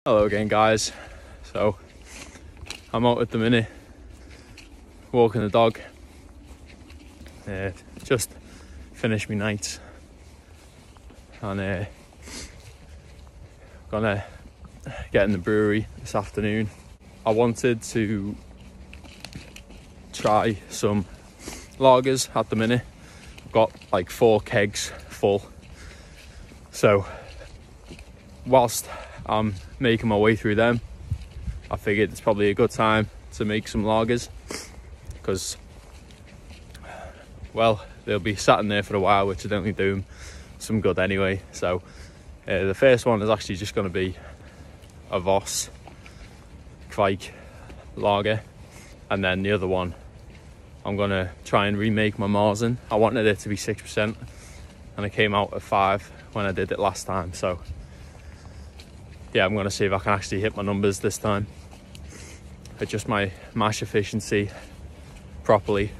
Hello again, guys. So I'm out at the minute walking the dog. Just finished my night and gonna get in the brewery this afternoon. I wanted to try some lagers at the minute. I've got like 4 kegs full, so whilst I'm making my way through them, I figured it's probably a good time to make some lagers because, well, they'll be sat in there for a while, which would only do them some good anyway. So the first one is actually just going to be a Voss Kveik Lager, and then the other one I'm going to try and remake my maize. I wanted it to be 6% and it came out at 5 when I did it last time, so yeah, I'm going to see if I can actually hit my numbers this time, adjust my mash efficiency properly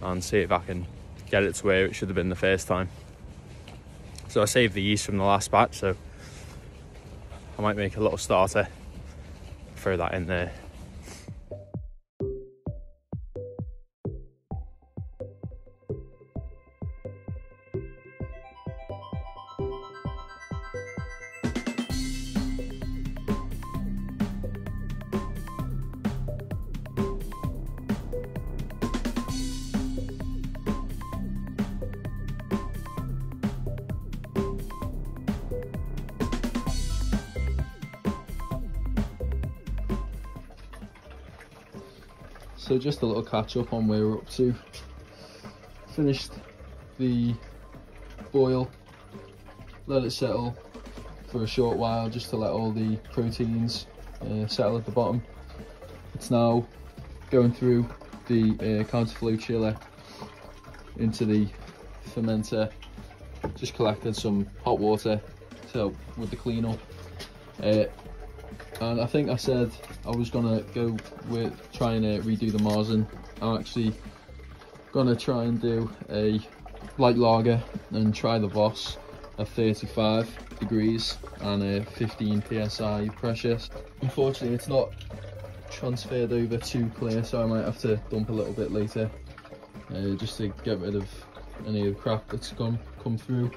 and see if I can get it to where it should have been the first time. So I saved the yeast from the last batch, so I might make a little starter, throw that in there. So just a little catch up on where we're up to. Finished the boil, let it settle for a short while just to let all the proteins settle at the bottom. It's now going through the counterflow chiller into the fermenter, just collected some hot water to help with the cleanup. And I think I said I was gonna go with trying to redo the maize. I'm actually gonna try and do a light lager and try the Voss at 35 degrees and a 15 psi pressure. Unfortunately, it's not transferred over too clear, so I might have to dump a little bit later, just to get rid of any of the crap that's come through.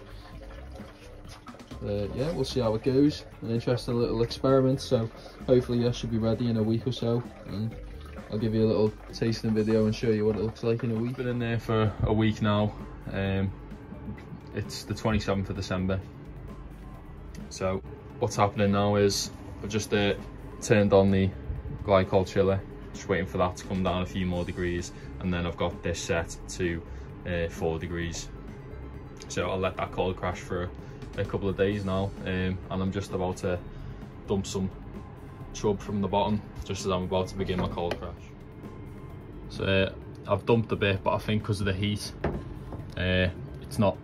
Yeah, we'll see how it goes. An interesting little experiment, so hopefully that should be ready in a week or so, and I'll give you a little tasting video and show you what it looks like in a week. Been in there for a week now. It's the 27th of December. So what's happening now is I've just turned on the glycol chiller, just waiting for that to come down a few more degrees, and then I've got this set to 4 degrees. So I'll let that cold crash for a couple of days now, and I'm just about to dump some chub from the bottom just as I'm about to begin my cold crash. So I've dumped a bit, but I think because of the heat it's not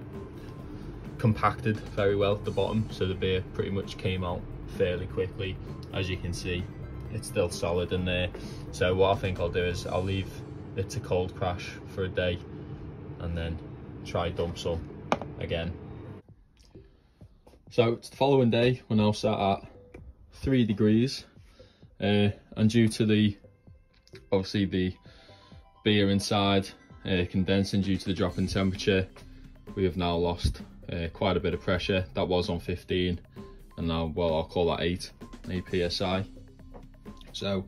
compacted very well at the bottom, so the beer pretty much came out fairly quickly. As you can see, it's still solid in there. So what I think I'll do is I'll leave it to cold crash for a day and then try dump some again. So it's the following day, we're now sat at 3 degrees, and due to the, obviously the beer inside condensing due to the drop in temperature, we have now lost quite a bit of pressure. That was on 15 and now, well, I'll call that 8 psi. So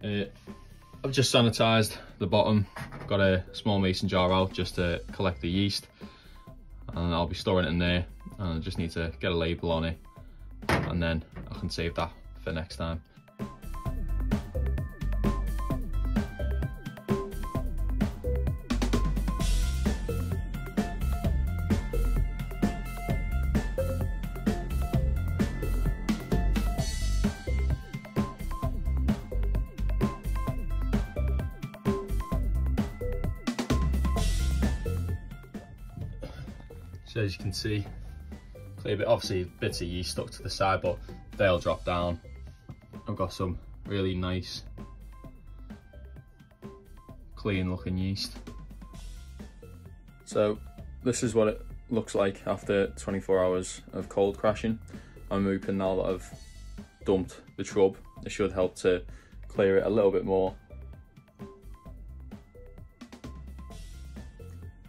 I've just sanitized the bottom, got a small mason jar out just to collect the yeast, and I'll be storing it in there, and I just need to get a label on it and then I can save that for next time. So as you can see, clear bit, obviously bits of yeast stuck to the side, but they'll drop down. I've got some really nice clean looking yeast. So this is what it looks like after 24 hours of cold crashing. I'm hoping now that I've dumped the shrub, it should help to clear it a little bit more.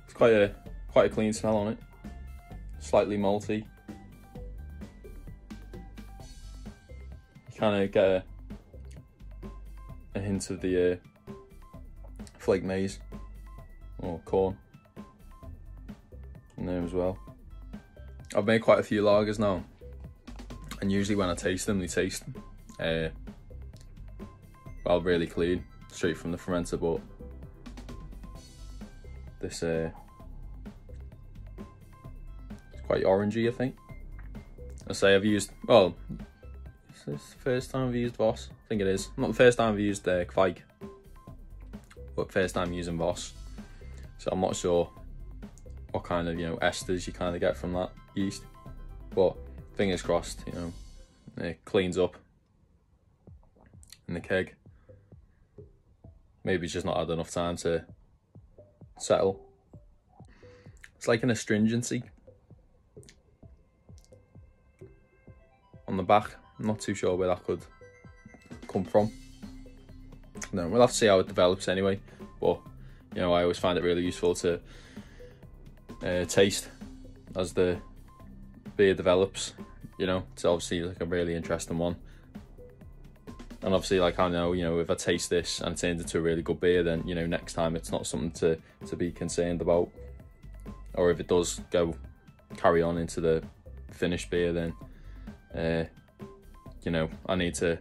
It's quite a clean smell on it, slightly malty. You kind of get a hint of the flake maize or corn in there as well. I've made quite a few lagers now, and usually when I taste them, they taste well, really clean, straight from the fermenter, but this it's quite orangey, I think. I say I've used, well, is this the first time I've used Voss? I think it is. Not the first time I've used Kveik, but first time using Voss. So I'm not sure what kind of, you know, esters you kind of get from that yeast, but fingers crossed, you know, it cleans up in the keg. Maybe it's just not had enough time to settle. It's like an astringency on the back. I'm not too sure where that could come from. No, we'll have to see how it develops anyway, but you know, I always find it really useful to taste as the beer develops. You know, it's obviously like a really interesting one, and obviously, like, I know, you know, if I taste this and it turns into a really good beer, then, you know, next time it's not something to be concerned about. Or if it does carry on into the finished beer, then you know, I need to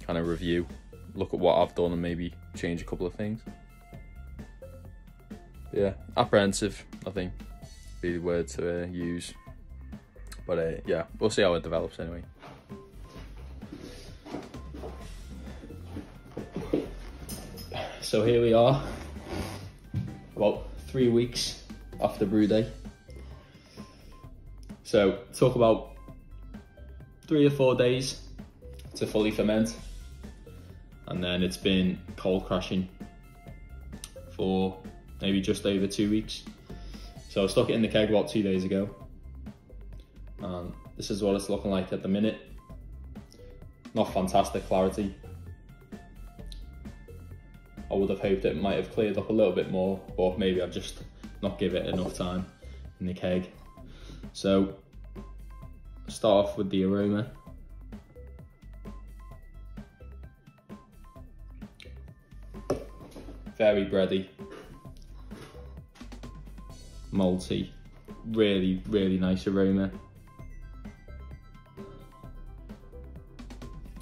kind of review, look at what I've done, and maybe change a couple of things. Yeah, apprehensive, I think, be the word to use. But yeah, we'll see how it develops anyway. So here we are, about 3 weeks after Brewday. So took about 3 or 4 days to fully ferment, and then it's been cold crashing for maybe just over 2 weeks. So I stuck it in the keg about 2 days ago, and this is what it's looking like at the minute. Not fantastic clarity. I would have hoped it might have cleared up a little bit more, but maybe I've just not given it enough time in the keg. So start off with the aroma. Very bready, malty, really, really nice aroma.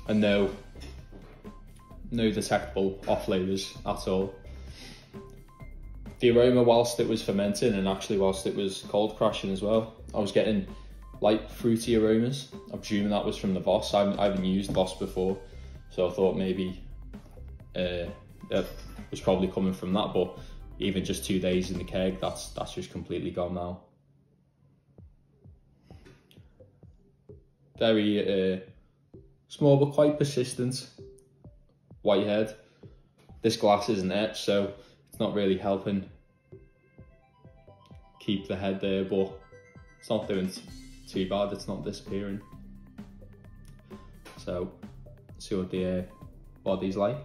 And no detectable off flavors at all. The aroma whilst it was fermenting, and actually whilst it was cold crashing as well, I was getting light fruity aromas. I'm presuming that was from the Voss. I haven't used Voss before, so I thought maybe that was probably coming from that, but even just 2 days in the keg, that's just completely gone now. Very small but quite persistent white head. This glass isn't etched, so it's not really helping keep the head there, but it's not doing too bad, it's not disappearing. So see what the body's like.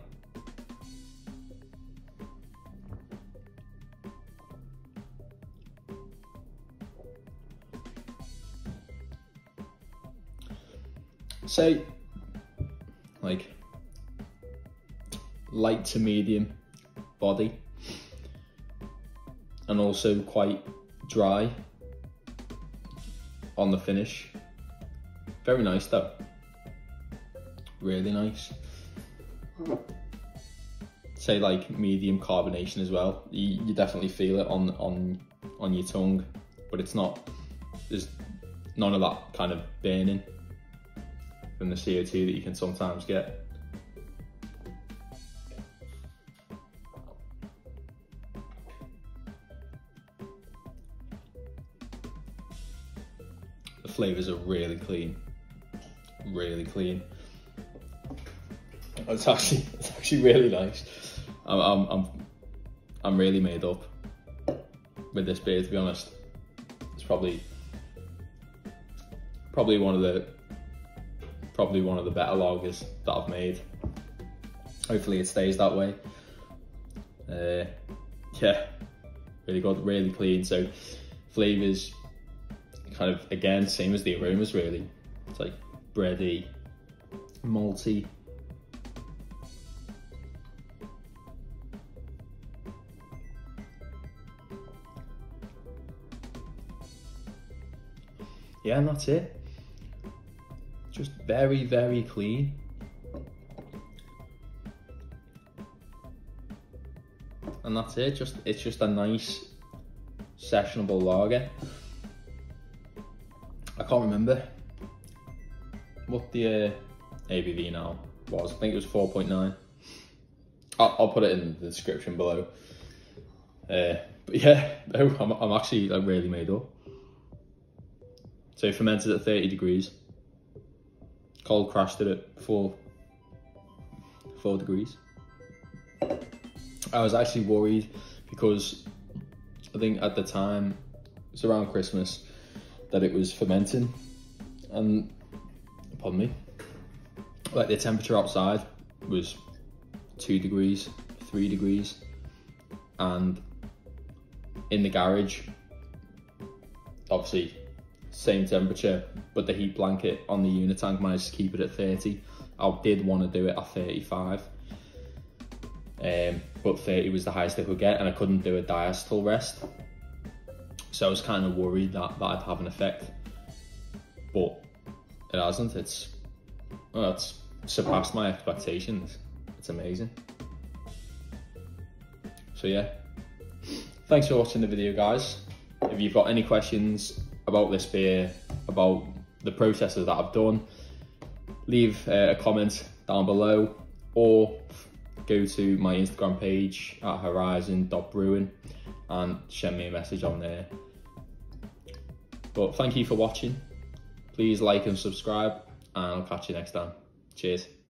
Say like light to medium body, and also quite dry on the finish. Very nice though, really nice. Say like medium carbonation as well. You definitely feel it on your tongue, but it's not, there's none of that kind of burning from the CO2 that you can sometimes get. The flavours are really clean, really clean. It's actually really nice. I'm really made up with this beer, to be honest. It's probably one of the probably one of the better lagers that I've made. Hopefully it stays that way. Yeah, really good, really clean. So flavours kind of, again, same as the aromas really. It's like bready, malty. Yeah, and that's it. Just very, very clean. And that's it. It's just a nice sessionable lager. I can't remember what the ABV now was. I think it was 4.9. I'll put it in the description below. But yeah, no, I'm actually like really made up. So fermented at 30 degrees. Cold crashed it at 4 degrees. I was actually worried because I think at the time, it's around Christmas, that it was fermenting, and pardon me, like the temperature outside was 2 degrees, 3 degrees, and in the garage, obviously same temperature, but the heat blanket on the Unitank managed to keep it at 30. I did want to do it at 35, but 30 was the highest I could get, and I couldn't do a diacetyl rest. So I was kind of worried that that'd have an effect, but it hasn't. It's surpassed my expectations. It's amazing. So yeah, thanks for watching the video, guys. If you've got any questions about this beer, about the processes that I've done, leave a comment down below, or go to my Instagram page at horizon.brewing and send me a message on there. But thank you for watching. Please like and subscribe, and I'll catch you next time. Cheers.